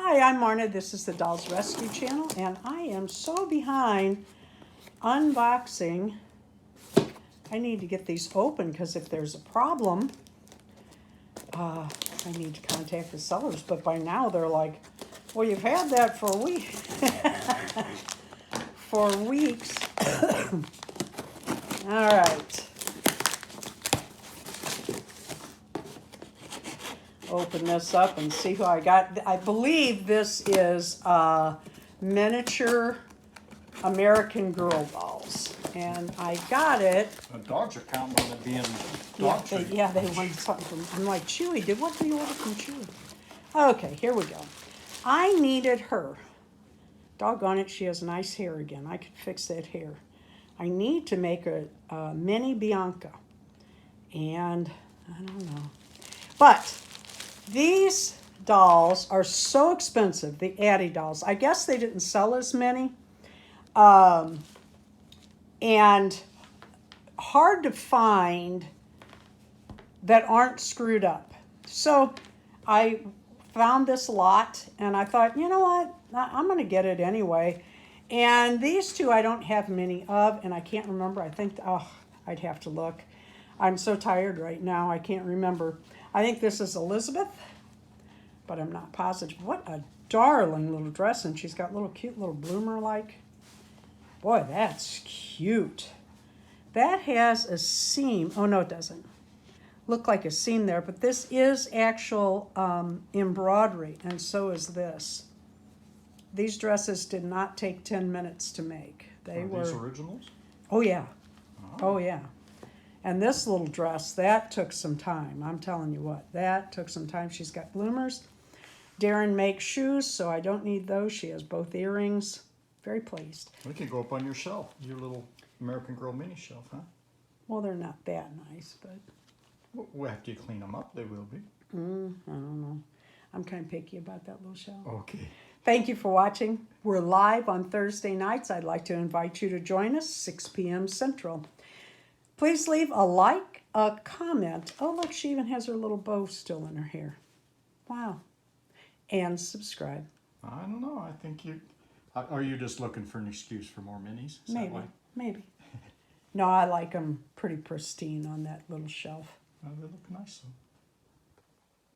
Hi, I'm Marna. This is the Dolls Rescue Channel, and I am so behind unboxing. I need to get these open because if there's a problem, I need to contact the sellers. But by now they're like, well, you've had that for a week. For weeks. All right. Open this up and see who I got. I believe this is miniature American Girl dolls. And I got it. The dogs are counting on it being Yeah, dog treat. they wanted something from, I'm like, Chewy, what did you order from Chewy? Okay, here we go. I needed her. Doggone it, she has nice hair again. I could fix that hair. I need to make a mini Bianca. And I don't know. But these dolls are so expensive, the Addie dolls. I guess they didn't sell as many. And hard to find that aren't screwed up. So I found this lot and I thought, you know what? I'm going to get it anyway. And these two I don't have many of, and I can't remember. I think, I'd have to look. I'm so tired right now, I can't remember. I think this is Elizabeth, but I'm not positive. What a darling little dress, and she's got little cute little bloomer-like. Boy, that's cute. That has a seam. Oh, no, it doesn't. Look like a seam there, but this is actual embroidery, and so is this. These dresses did not take 10 minutes to make. They were. These originals? Oh, yeah. Oh, yeah. And this little dress, that took some time. I'm telling you what, that took some time. She's got bloomers. Darren makes shoes, so I don't need those. She has both earrings. Very pleased. They can go up on your shelf, your little American Girl mini shelf, huh? Well, they're not that nice, but. Well, after you clean them up, they will be. I don't know. I'm kind of picky about that little shelf. Okay. Thank you for watching. We're live on Thursday nights. I'd like to invite you to join us, 6 p.m. Central. Please leave a like, a comment. Oh, look, she even has her little bow still in her hair. Wow. And subscribe. I don't know. I think you... Are you just looking for an excuse for more minis? Is Maybe. that why? Maybe. No, I like them pretty pristine on that little shelf. They look nice, though.